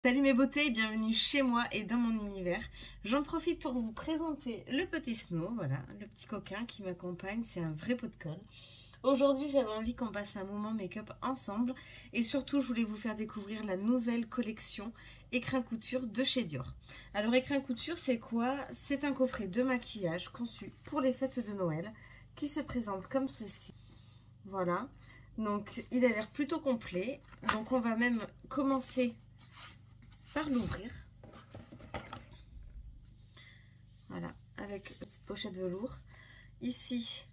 Salut mes beautés et bienvenue chez moi et dans mon univers. J'en profite pour vous présenter le petit Snow, voilà, le petit coquin qui m'accompagne, c'est un vrai pot de colle. Aujourd'hui j'avais envie qu'on passe un moment make-up ensemble et surtout je voulais vous faire découvrir la nouvelle collection Écrin Couture de chez Dior. Alors Écrin Couture c'est quoi? C'est un coffret de maquillage conçu pour les fêtes de Noël qui se présente comme ceci. Voilà, donc il a l'air plutôt complet, donc on va même commencer par l'ouvrir. Voilà, avec une petite pochette velours. Ici,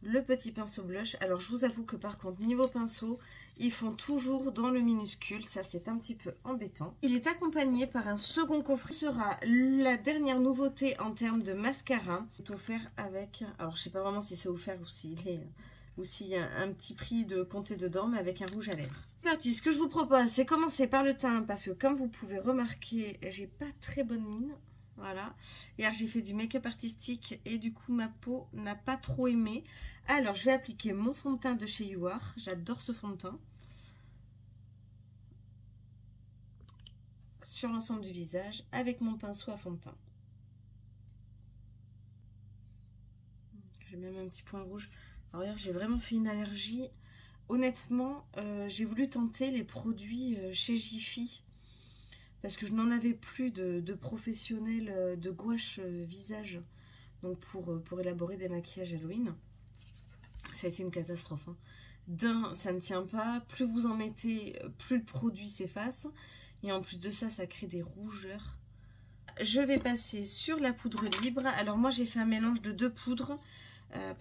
le petit pinceau blush. Alors, je vous avoue que par contre, niveau pinceau, ils font toujours dans le minuscule. Ça, c'est un petit peu embêtant. Il est accompagné par un second coffret. Ce sera la dernière nouveauté en termes de mascara. C'est offert avec... Alors, je sais pas vraiment si c'est offert ou s'il est... ou s'il y a un petit prix de compter dedans, mais avec un rouge à lèvres. Parti, ce que je vous propose, c'est commencer par le teint, parce que comme vous pouvez remarquer, j'ai pas très bonne mine. Voilà. Hier, j'ai fait du make-up artistique et du coup, ma peau n'a pas trop aimé. Alors, je vais appliquer mon fond de teint de chez You Are. J'adore ce fond de teint. Sur l'ensemble du visage, avec mon pinceau à fond de teint. J'ai même un petit point rouge. Alors, hier, j'ai vraiment fait une allergie. Honnêtement, j'ai voulu tenter les produits chez Jiffy parce que je n'en avais plus de professionnels de gouache visage, donc pour élaborer des maquillages Halloween. Ça a été une catastrophe. Hein. D'un, ça ne tient pas. Plus vous en mettez, plus le produit s'efface. Et en plus de ça, ça crée des rougeurs. Je vais passer sur la poudre libre. Alors moi, j'ai fait un mélange de deux poudres.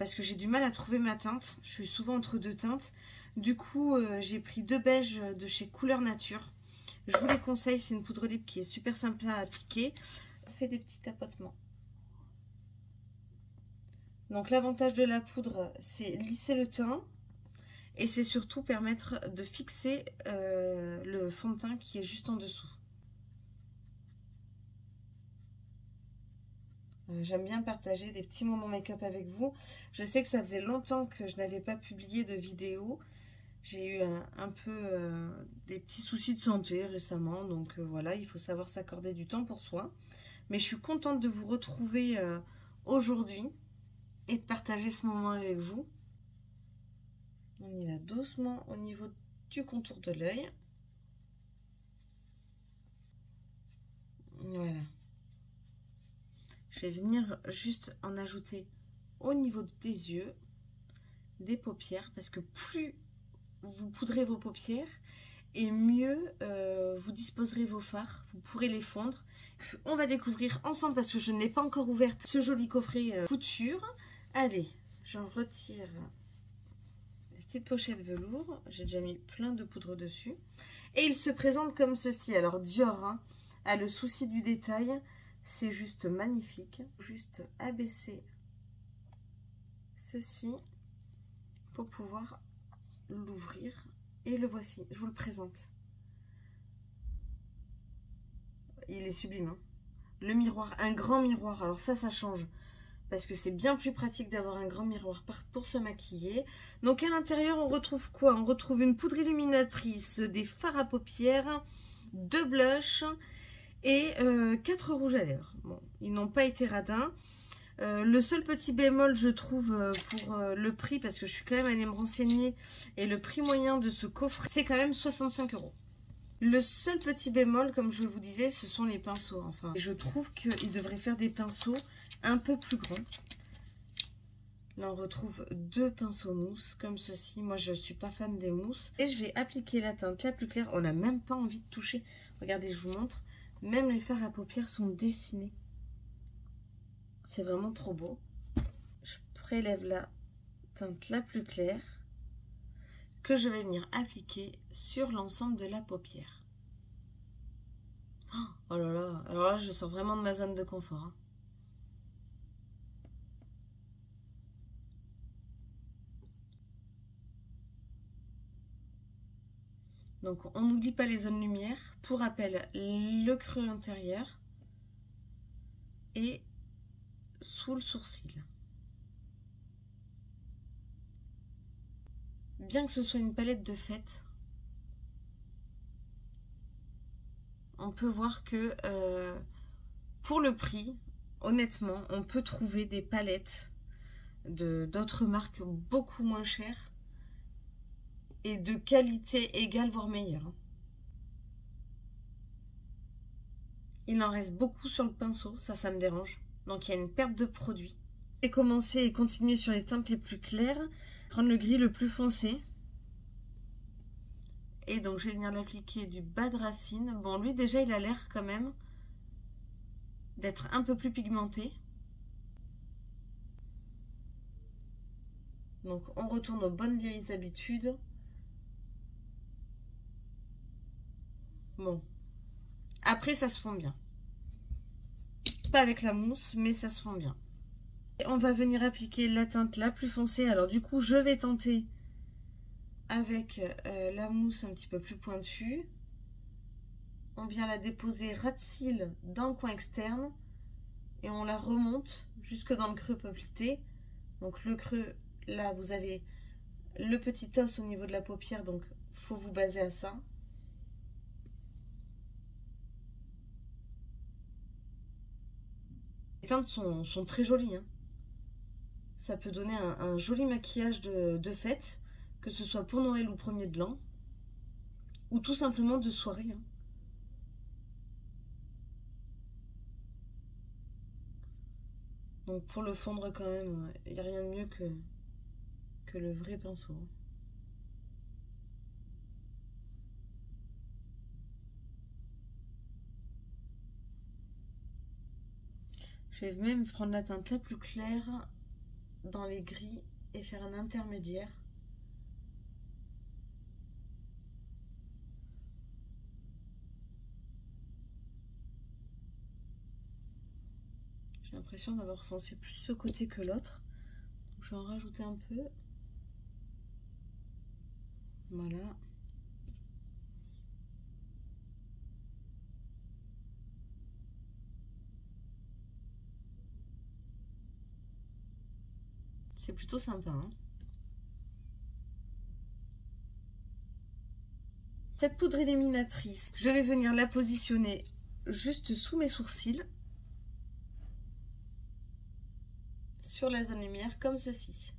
Parce que j'ai du mal à trouver ma teinte. Je suis souvent entre deux teintes. Du coup, j'ai pris deux beiges de chez Couleur Nature. Je vous les conseille, c'est une poudre libre qui est super simple à appliquer. Fait des petits tapotements. Donc l'avantage de la poudre, c'est lisser le teint. Et c'est surtout permettre de fixer le fond de teint qui est juste en dessous. J'aime bien partager des petits moments make-up avec vous. Je sais que ça faisait longtemps que je n'avais pas publié de vidéo. J'ai eu un peu des petits soucis de santé récemment. Donc voilà, il faut savoir s'accorder du temps pour soi. Mais je suis contente de vous retrouver aujourd'hui et de partager ce moment avec vous. On y va doucement au niveau du contour de l'œil. Voilà. Je vais venir juste en ajouter au niveau des yeux, des paupières, parce que plus vous poudrez vos paupières et mieux vous disposerez vos fards, vous pourrez les fondre. On va découvrir ensemble, parce que je n'ai pas encore ouverte, ce joli coffret couture. Allez, j'en retire la petite pochette velours, j'ai déjà mis plein de poudre dessus. Et il se présente comme ceci. Alors Dior hein, a le souci du détail. C'est juste magnifique. Juste abaisser ceci pour pouvoir l'ouvrir. Et le voici, je vous le présente. Il est sublime. Hein. Le miroir, un grand miroir. Alors ça change. Parce que c'est bien plus pratique d'avoir un grand miroir pour se maquiller. Donc à l'intérieur, on retrouve quoi? On retrouve une poudre illuminatrice, des fards à paupières, 2 blushs et 4 rouges à lèvres. Bon, ils n'ont pas été radins. Le seul petit bémol, je trouve, pour le prix, parce que je suis quand même allée me renseigner, et le prix moyen de ce coffre, c'est quand même 65 €. Le seul petit bémol, comme je vous disais, ce sont les pinceaux. Enfin, je trouve qu'ils devraient faire des pinceaux un peu plus grands. Là, on retrouve 2 pinceaux mousse, comme ceci. Moi, je ne suis pas fan des mousses. Et je vais appliquer la teinte la plus claire. On n'a même pas envie de toucher. Regardez, je vous montre. Même les fards à paupières sont dessinés. C'est vraiment trop beau. Je prélève la teinte la plus claire que je vais venir appliquer sur l'ensemble de la paupière. Oh là là, alors là je sors vraiment de ma zone de confort. Hein. Donc on n'oublie pas les zones lumière. Pour rappel, le creux intérieur et sous le sourcil. Bien que ce soit une palette de fête, on peut voir que pour le prix, honnêtement, on peut trouver des palettes d'autres marques beaucoup moins chères et de qualité égale, voire meilleure. Il en reste beaucoup sur le pinceau, ça me dérange. Donc il y a une perte de produit. Je vais commencer et continuer sur les teintes les plus claires. Prendre le gris le plus foncé. Et donc je vais venir l'appliquer du bas de racine. Bon, lui déjà il a l'air quand même d'être un peu plus pigmenté. Donc on retourne aux bonnes vieilles habitudes. Bon. Après ça se fond bien. Pas avec la mousse, mais ça se fond bien. Et on va venir appliquer la teinte la plus foncée. Alors du coup je vais tenter avec la mousse un petit peu plus pointue. On vient la déposer ras de cils dans le coin externe et on la remonte jusque dans le creux poplité. Donc le creux, là vous avez le petit os au niveau de la paupière, donc faut vous baser à ça. Les teintes sont très jolies, hein. Ça peut donner un joli maquillage de fête, que ce soit pour Noël ou 1er de l'an, ou tout simplement de soirée, hein. Donc pour le fondre quand même, il n'y a rien de mieux que le vrai pinceau. Je vais même prendre la teinte la plus claire dans les gris et faire un intermédiaire. J'ai l'impression d'avoir foncé plus ce côté que l'autre. Je vais en rajouter un peu. Voilà. C'est plutôt sympa, hein. Cette poudre éliminatrice, je vais venir la positionner juste sous mes sourcils, sur la zone lumière, comme ceci.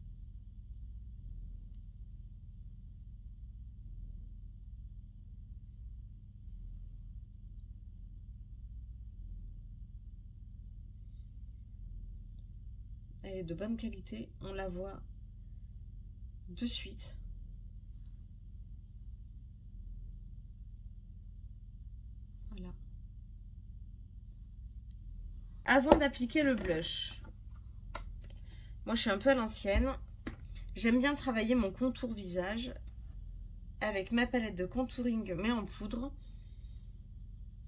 Elle est de bonne qualité, on la voit de suite. Voilà. Avant d'appliquer le blush, moi je suis un peu à l'ancienne, j'aime bien travailler mon contour visage avec ma palette de contouring mais en poudre.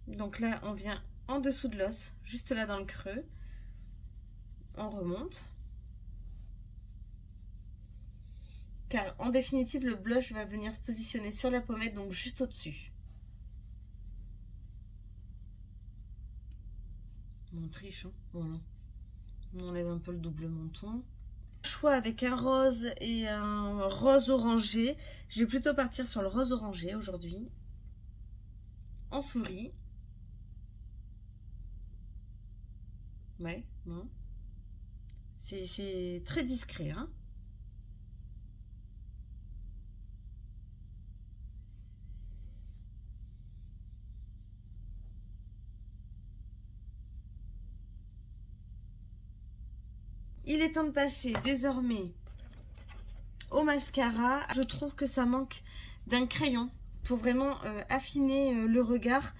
Donc là on vient en dessous de l'os, juste là dans le creux. On remonte. Car en définitive, le blush va venir se positionner sur la pommette, donc juste au-dessus. On triche, hein, voilà. On enlève un peu le double menton. Choix avec un rose et un rose orangé. Je vais plutôt partir sur le rose orangé aujourd'hui. En souris. Ouais, bon. C'est très discret, hein. Il est temps de passer désormais au mascara. Je trouve que ça manque d'un crayon pour vraiment affiner le regard.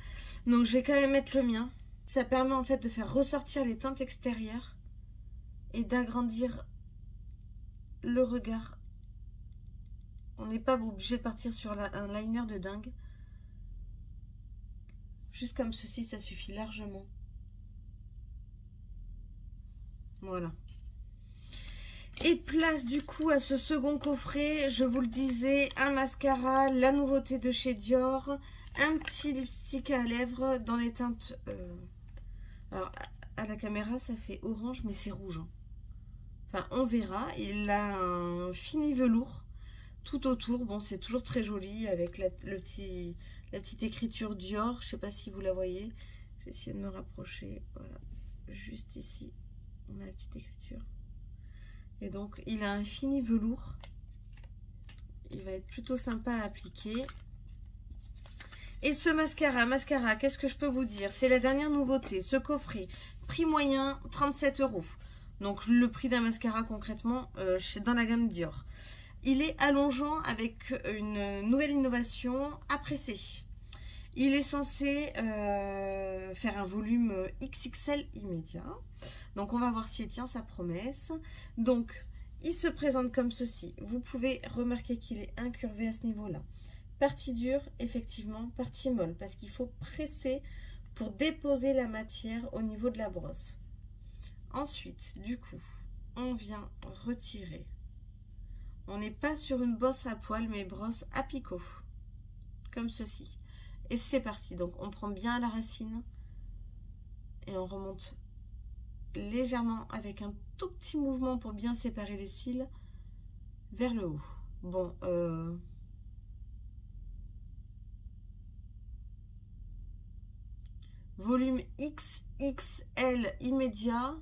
Donc je vais quand même mettre le mien. Ça permet en fait de faire ressortir les teintes extérieures et d'agrandir le regard. On n'est pas obligé de partir sur un liner de dingue. Juste comme ceci, ça suffit largement. Voilà. Et place du coup à ce second coffret, je vous le disais, un mascara, la nouveauté de chez Dior, un petit lipstick à lèvres dans les teintes... alors à la caméra ça fait orange mais c'est rouge, hein. Enfin on verra, il a un fini velours tout autour, bon c'est toujours très joli avec la la petite écriture Dior. Je sais pas si vous la voyez. Je vais essayer de me rapprocher. Voilà, juste ici, on a la petite écriture. Et donc, il a un fini velours. Il va être plutôt sympa à appliquer. Et ce mascara, qu'est-ce que je peux vous dire? C'est la dernière nouveauté. Ce coffret, prix moyen, 37 €. Donc, le prix d'un mascara concrètement dans la gamme Dior. Il est allongeant avec une nouvelle innovation à presser. Il est censé faire un volume XXL immédiat. Donc, on va voir s'il tient sa promesse. Donc, il se présente comme ceci. Vous pouvez remarquer qu'il est incurvé à ce niveau-là. Partie dure, effectivement, partie molle, parce qu'il faut presser pour déposer la matière au niveau de la brosse. Ensuite, du coup, on vient retirer. On n'est pas sur une brosse à poil, mais brosse à picot, comme ceci. Et c'est parti. Donc, on prend bien la racine et on remonte légèrement avec un tout petit mouvement pour bien séparer les cils vers le haut. Bon, volume XXL immédiat.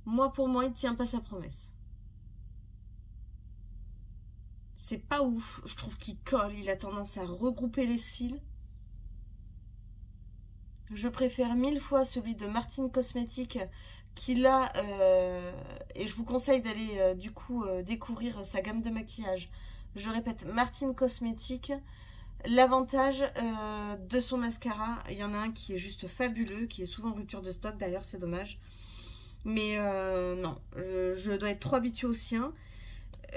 Moi, pour moi, il ne tient pas sa promesse. C'est pas ouf. Je trouve qu'il colle. Il a tendance à regrouper les cils. Je préfère 1000 fois celui de Martine Cosmétiques qui là, et je vous conseille d'aller du coup découvrir sa gamme de maquillage. Je répète, Martine Cosmétiques. L'avantage de son mascara, il y en a un qui est juste fabuleux, qui est souvent en rupture de stock d'ailleurs, c'est dommage. Mais non, je dois être trop habituée au sien.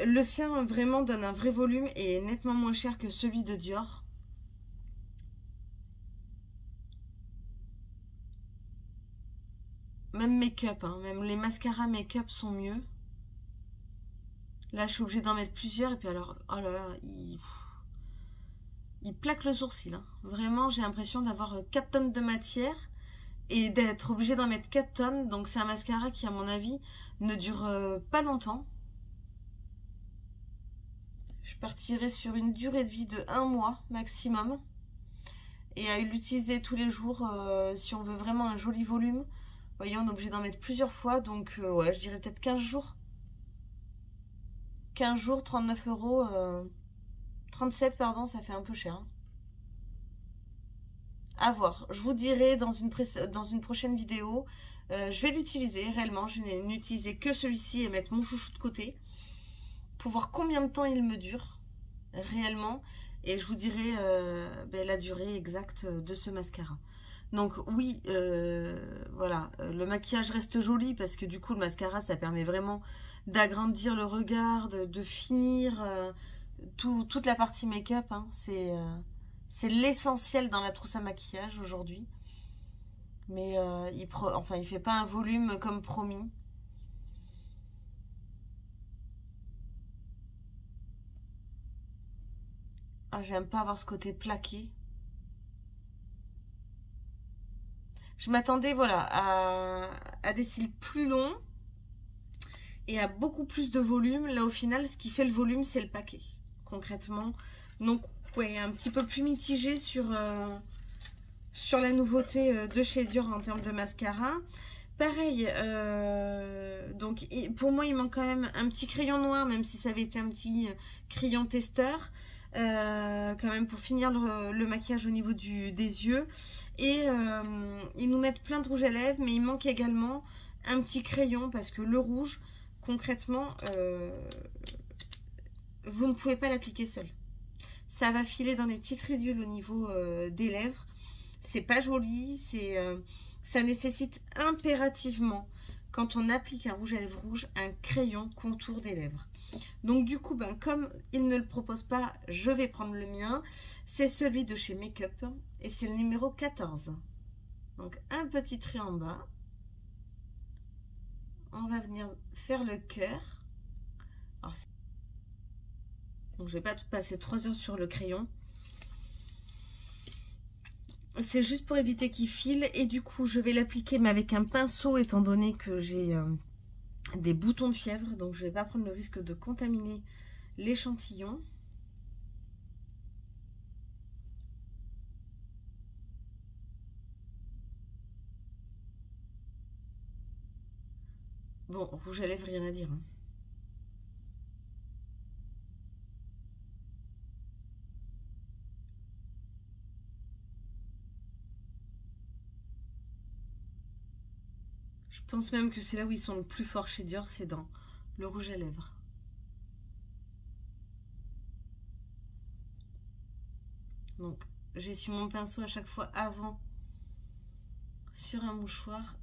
Le sien vraiment donne un vrai volume et est nettement moins cher que celui de Dior. Même make-up, hein, même les mascaras make-up sont mieux. Là, je suis obligée d'en mettre plusieurs et puis alors, oh là là, il plaque le sourcil. Hein. Vraiment, j'ai l'impression d'avoir 4 tonnes de matière et d'être obligée d'en mettre 4 tonnes. Donc, c'est un mascara qui, à mon avis, ne dure pas longtemps. Je partirai sur une durée de vie de 1 mois maximum. Et à l'utiliser tous les jours, si on veut vraiment un joli volume. Vous voyez, on est obligé d'en mettre plusieurs fois. Donc, ouais, je dirais peut-être 15 jours. 15 jours, 39 €. 37, pardon, ça fait un peu cher. Hein. À voir. Je vous dirai dans une prochaine vidéo. Je vais l'utiliser réellement. Je vais n'utiliser que celui-ci et mettre mon chouchou de côté. Pour voir combien de temps il me dure réellement. Et je vous dirai la durée exacte de ce mascara. Donc oui, voilà, le maquillage reste joli parce que du coup le mascara ça permet vraiment d'agrandir le regard, de finir toute la partie make-up. Hein. C'est l'essentiel dans la trousse à maquillage aujourd'hui. Mais il fait pas un volume comme promis. Ah, j'aime pas avoir ce côté plaqué. Je m'attendais voilà, à des cils plus longs et à beaucoup plus de volume. Là, au final, ce qui fait le volume, c'est le paquet, concrètement. Donc, ouais, un petit peu plus mitigé sur la nouveauté de chez Dior en termes de mascara. Pareil, donc pour moi, il manque quand même un petit crayon noir, même si ça avait été un petit crayon testeur. Quand même pour finir le maquillage au niveau des yeux et ils nous mettent plein de rouge à lèvres mais il manque également un petit crayon parce que le rouge concrètement vous ne pouvez pas l'appliquer seul, ça va filer dans les petites ridules au niveau des lèvres, c'est pas joli, ça nécessite impérativement quand on applique un rouge à lèvres rouge un crayon contour des lèvres. Donc du coup, comme il ne le propose pas, je vais prendre le mien. C'est celui de chez Make Up et c'est le numéro 14. Donc un petit trait en bas. On va venir faire le cœur. Donc je vais pas tout passer 3 heures sur le crayon. C'est juste pour éviter qu'il file et du coup je vais l'appliquer mais avec un pinceau étant donné que j'ai des boutons de fièvre, donc je vais pas prendre le risque de contaminer l'échantillon. Bon, rouge à lèvres, rien à dire. Hein. Je pense même que c'est là où ils sont le plus forts chez Dior, c'est dans le rouge à lèvres. Donc, j'essuie mon pinceau à chaque fois avant sur un mouchoir.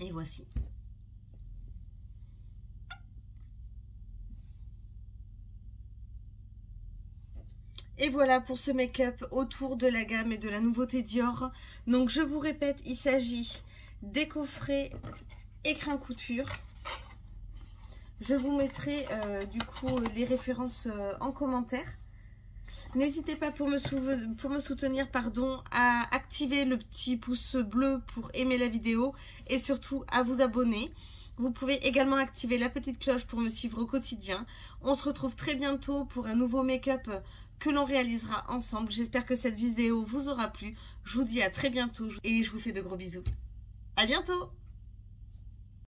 Et voici. Et voilà pour ce make-up autour de la gamme et de la nouveauté Dior. Donc je vous répète, il s'agit des coffrets écrin couture. Je vous mettrai du coup les références en commentaire. N'hésitez pas pour me soutenir à activer le petit pouce bleu pour aimer la vidéo et surtout à vous abonner. Vous pouvez également activer la petite cloche pour me suivre au quotidien. On se retrouve très bientôt pour un nouveau make-up que l'on réalisera ensemble. J'espère que cette vidéo vous aura plu. Je vous dis à très bientôt et je vous fais de gros bisous. À bientôt!